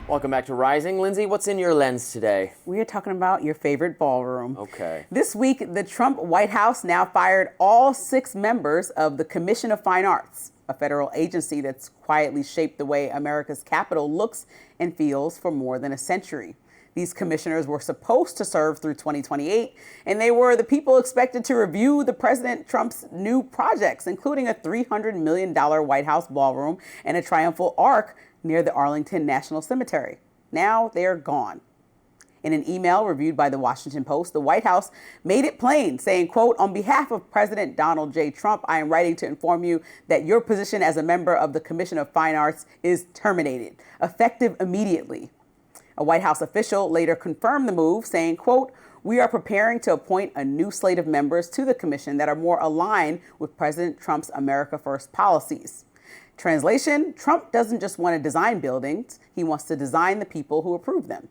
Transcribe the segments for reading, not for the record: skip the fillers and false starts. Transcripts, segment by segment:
Welcome back to Rising. Lindsay, what's in your lens today? We are talking about your favorite ballroom. Okay. This week, the Trump White House now fired all 6 members of the Commission of Fine Arts, a federal agency that's quietly shaped the way America's Capitol looks and feels for more than a century. These commissioners were supposed to serve through 2028, and they were the people expected to review the President Trump's new projects, including a $300 million White House ballroom and a Triumphal arch near the Arlington National Cemetery. Now they're gone. In an email reviewed by the Washington Post, the White House made it plain, saying, quote, "On behalf of President Donald J. Trump, I am writing to inform you that your position as a member of the Commission of Fine Arts is terminated, effective immediately." A White House official later confirmed the move, saying, quote, "We are preparing to appoint a new slate of members to the commission that are more aligned with President Trump's America First policies." Translation, Trump doesn't just want to design buildings, he wants to design the people who approve them.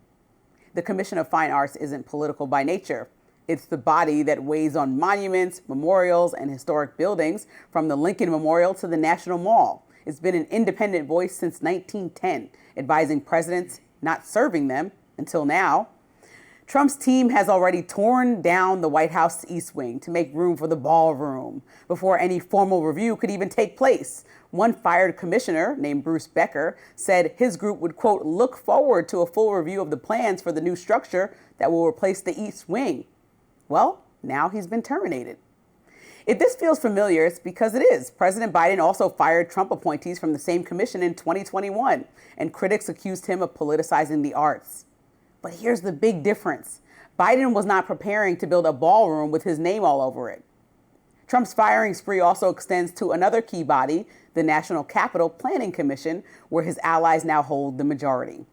The Commission of Fine Arts isn't political by nature. It's the body that weighs on monuments, memorials, and historic buildings, from the Lincoln Memorial to the National Mall. It's been an independent voice since 1910, advising presidents, not serving them until now. Trump's team has already torn down the White House East Wing to make room for the ballroom before any formal review could even take place. One fired commissioner named Bruce Becker said his group would, quote, "look forward to a full review of the plans for the new structure that will replace the East Wing." Well, now he's been terminated. If this feels familiar, it's because it is. President Biden also fired Trump appointees from the same commission in 2021, and critics accused him of politicizing the arts. But here's the big difference. Biden was not preparing to build a ballroom with his name all over it. Trump's firing spree also extends to another key body, the National Capital Planning Commission, where his allies now hold the majority.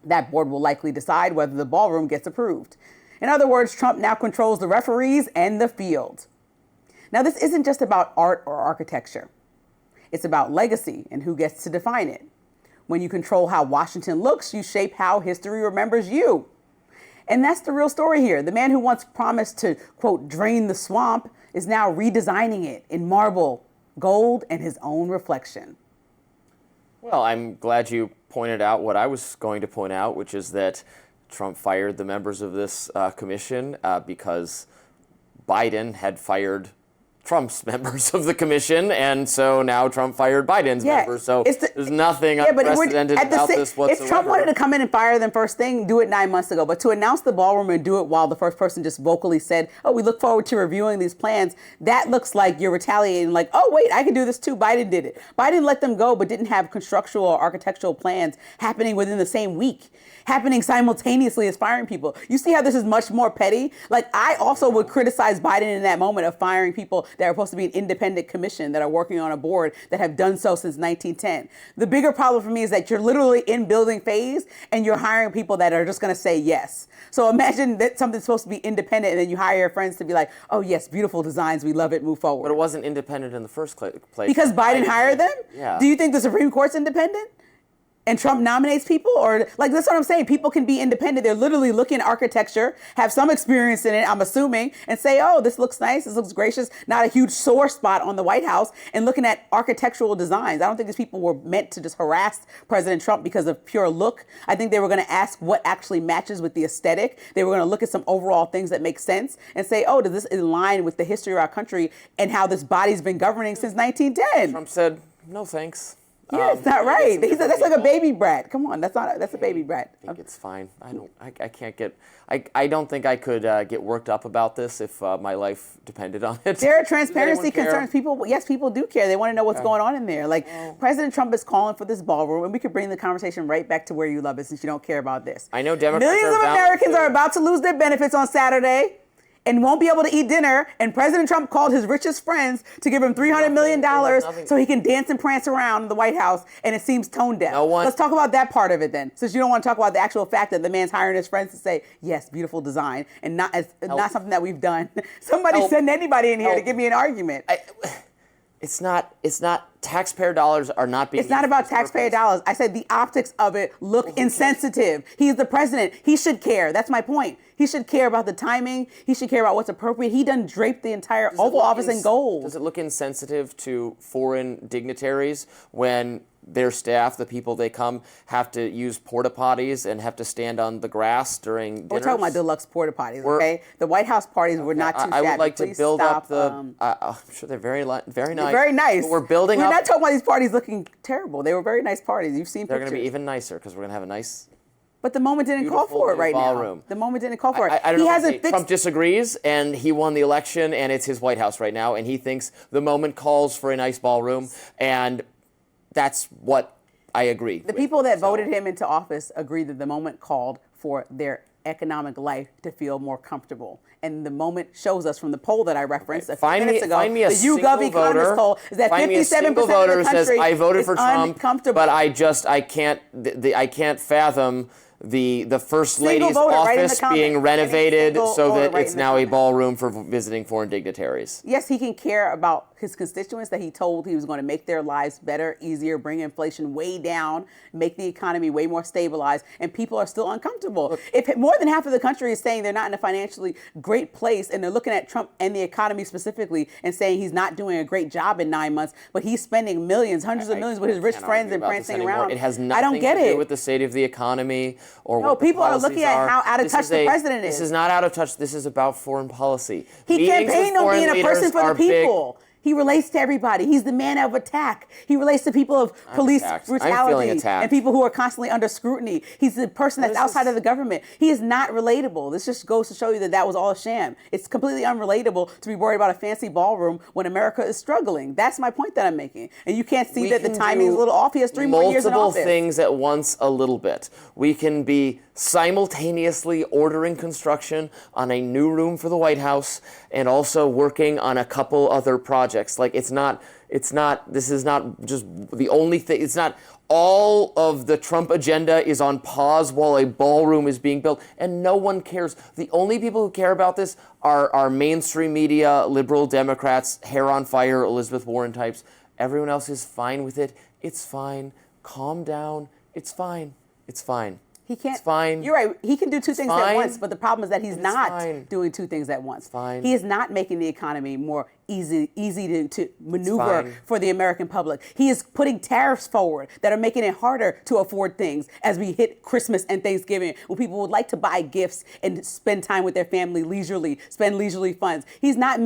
That board will likely decide whether the ballroom gets approved. In other words, Trump now controls the referees and the field. Now, this isn't just about art or architecture. It's about legacy and who gets to define it. When you control how Washington looks, you shape how history remembers you. And that's the real story here. The man who once promised to, quote, drain the swamp is now redesigning it in marble, gold, and his own reflection. Well, I'm glad you pointed out what I was going to point out, which is that Trump fired the members of this commission because Biden had fired Trump's members of the commission, and so now Trump fired Biden's members. So there's nothing unprecedented about this whatsoever. If Trump wanted to come in and fire them first thing, do it 9 months ago. But to announce the ballroom and do it while the first person just vocally said, "Oh, we look forward to reviewing these plans," that looks like you're retaliating, like, "Oh, wait, I can do this too. Biden did it." Biden let them go, but didn't have constructual or architectural plans happening within the same week, happening simultaneously as firing people. You see how this is much more petty? Like, I also would criticize Biden in that moment of firing people that are supposed to be an independent commission that are working on a board that have done so since 1910. The bigger problem for me is that you're literally in building phase and you're hiring people that are just going to say yes. So imagine that something's supposed to be independent and then you hire your friends to be like, "Oh yes, beautiful designs, we love it, move forward." But it wasn't independent in the first place. Because Biden hired them? Yeah. Do you think the Supreme Court's independent? And Trump nominates people? Or, like, that's what I'm saying. People can be independent. They're literally looking at architecture, have some experience in it, I'm assuming, and say, "Oh, this looks nice, this looks gracious," not a huge sore spot on the White House, and looking at architectural designs. I don't think these people were meant to just harass President Trump because of pure look. I think they were going to ask what actually matches with the aesthetic. They were going to look at some overall things that make sense and say, "Oh, does this align with the history of our country and how this body's been governing since 1910? Trump said, "No, thanks." Yeah, it's not right. He said that's like a baby brat. Come on, that's a baby brat. I think it's fine. I don't think I could get worked up about this if my life depended on it. There are transparency concerns. People do care. They want to know what's going on in there. Like, President Trump is calling for this ballroom, and we could bring the conversation right back to where you love it since you don't care about this. I know Democrats Millions of Americans are about to lose their benefits on Saturday and won't be able to eat dinner, and President Trump called his richest friends to give him $300 million so he can dance and prance around in the White House, and it seems tone deaf. Let's talk about that part of it then, since you don't want to talk about the actual fact that the man's hiring his friends to say, "Yes, beautiful design," and not something that we've done. Somebody send anybody in here to give me an argument. It's not taxpayer dollars are not being. It's not about taxpayer dollars. I said the optics of it look insensitive. He's the president. He should care. That's my point. He should care about the timing. He should care about what's appropriate. He done draped the entire Oval Office in gold. Does it look insensitive to foreign dignitaries when their staff, the people they come, have to use porta potties and have to stand on the grass during dinners. We're talking about deluxe porta potties, okay? The White House parties were not too shabby. I would like Please to build stop, up the. I'm sure they're very nice. They're very nice. But we're building up. We're not talking about these parties looking terrible. They were very nice parties. You've seen They're pictures. going to be even nicer because we're going to have a nice. But the moment didn't call for it right ballroom. now. The moment didn't call for it. I don't know. Hasn't Trump disagrees, and he won the election, and it's his White House right now, and he thinks the moment calls for a nice ballroom, and that's what I agree. The people that voted him into office agree that the moment called for their economic life to feel more comfortable. And the moment shows us from the poll that I referenced a few minutes ago, find me a the YouGov Economist poll is that 57% of the country says, I voted for Trump, uncomfortable. but I can't fathom the First Lady's voter, office being renovated so that right it's now a ballroom for visiting foreign dignitaries. Yes, he can care about his constituents that he told he was going to make their lives better, easier, bring inflation way down, make the economy way more stabilized, and people are still uncomfortable. If more than half of the country is saying they're not in a financially great place and they're looking at Trump and the economy specifically and saying he's not doing a great job in 9 months, but he's spending millions, hundreds of millions with his rich friends and prancing around. It has nothing to do with the state of the economy or what people are looking at how out of touch the president is. This is not out of touch. This is about foreign policy. He campaigned on being a person for the people. He relates to everybody. He's the man of attack. He relates to people of police brutality and people who are constantly under scrutiny. He's the person that's outside of the government. He is not relatable. This just goes to show you that that was all a sham. It's completely unrelatable to be worried about a fancy ballroom when America is struggling. That's my point that I'm making. And you can't see that the timing is a little off. He has 3 more years in office. Multiple things at once a little bit. We can be simultaneously ordering construction on a new room for the White House and also working on a couple other projects. Like this is not just the only thing. It's not all of the Trump agenda is on pause while a ballroom is being built, and no one cares. The only people who care about this are mainstream media, liberal Democrats, hair on fire, Elizabeth Warren types. Everyone else is fine with it. It's fine. Calm down. It's fine. It's fine. He can't. It's fine. You're right. He can do two things at once, but the problem is that he's not doing two things at once. It's fine. He is not making the economy more easy to maneuver for the American public. He is putting tariffs forward that are making it harder to afford things as we hit Christmas and Thanksgiving, when people would like to buy gifts and spend time with their family leisurely, spend leisurely funds. He's not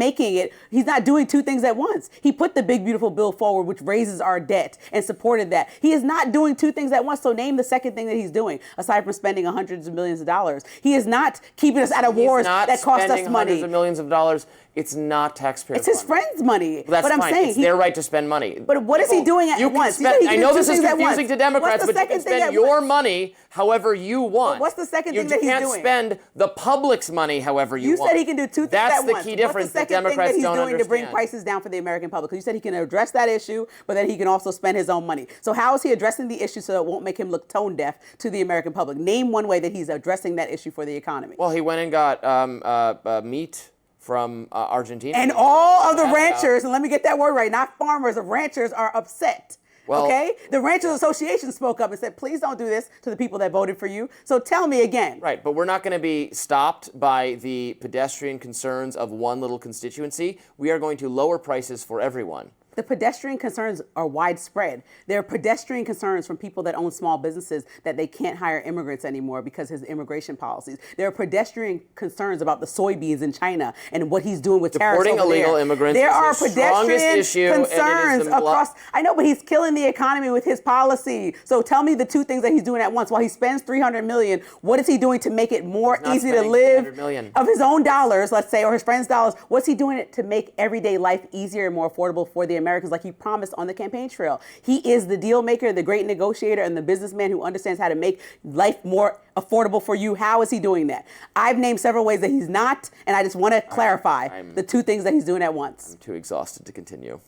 doing two things at once. He put the big, beautiful bill forward, which raises our debt, and supported that. He is not doing two things at once. So name the second thing that he's doing, aside from spending hundreds of millions of dollars. He is not keeping us out of wars that cost us money. Hundreds of millions of dollars. It's not taxpayer It's his friend's money. Well, that's but I'm fine. saying it's their right to spend money. But what is he doing at once? I know this is confusing to Democrats, but you can spend your money however you want. But what's the second thing that he's doing? You can't spend the public's money however you want. You said he can do two things at once. That's the key difference that Democrats don't understand. What's the second thing that he's doing to bring prices down for the American public? You said he can address that issue, but then he can also spend his own money. So how is he addressing the issue so it won't make him look tone deaf to the American public? Name one way that he's addressing that issue for the economy. Well, he went and got meat from Argentina. And all of the ranchers, and let me get that word right, not farmers, ranchers are upset. Well, okay? The Ranchers Association spoke up and said, please don't do this to the people that voted for you. So tell me again. Right, but we're not going to be stopped by the pedestrian concerns of one little constituency. We are going to lower prices for everyone. The pedestrian concerns are widespread. There are pedestrian concerns from people that own small businesses that they can't hire immigrants anymore because of his immigration policies. There are pedestrian concerns about the soybeans in China and what he's doing with tariffs over there. Deporting illegal immigrants there are is the pedestrian strongest issue, concerns across. I know, but he's killing the economy with his policy. So tell me the two things that he's doing at once. While he spends $300 million, what is he doing to make it more easy to live of his own dollars, let's say, or his friends' dollars? What's he doing to make everyday life easier and more affordable for the Americans, like he promised on the campaign trail? He is the deal maker, the great negotiator, and the businessman who understands how to make life more affordable for you. How is he doing that? I've named several ways that he's not, and I just want to clarify the two things that he's doing at once. I'm too exhausted to continue.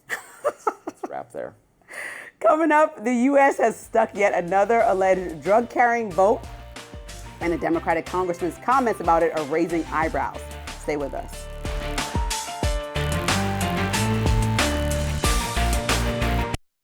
Let's wrap there. Coming up, the U.S. has stuck yet another alleged drug-carrying vote, and a Democratic congressman's comments about it are raising eyebrows. Stay with us.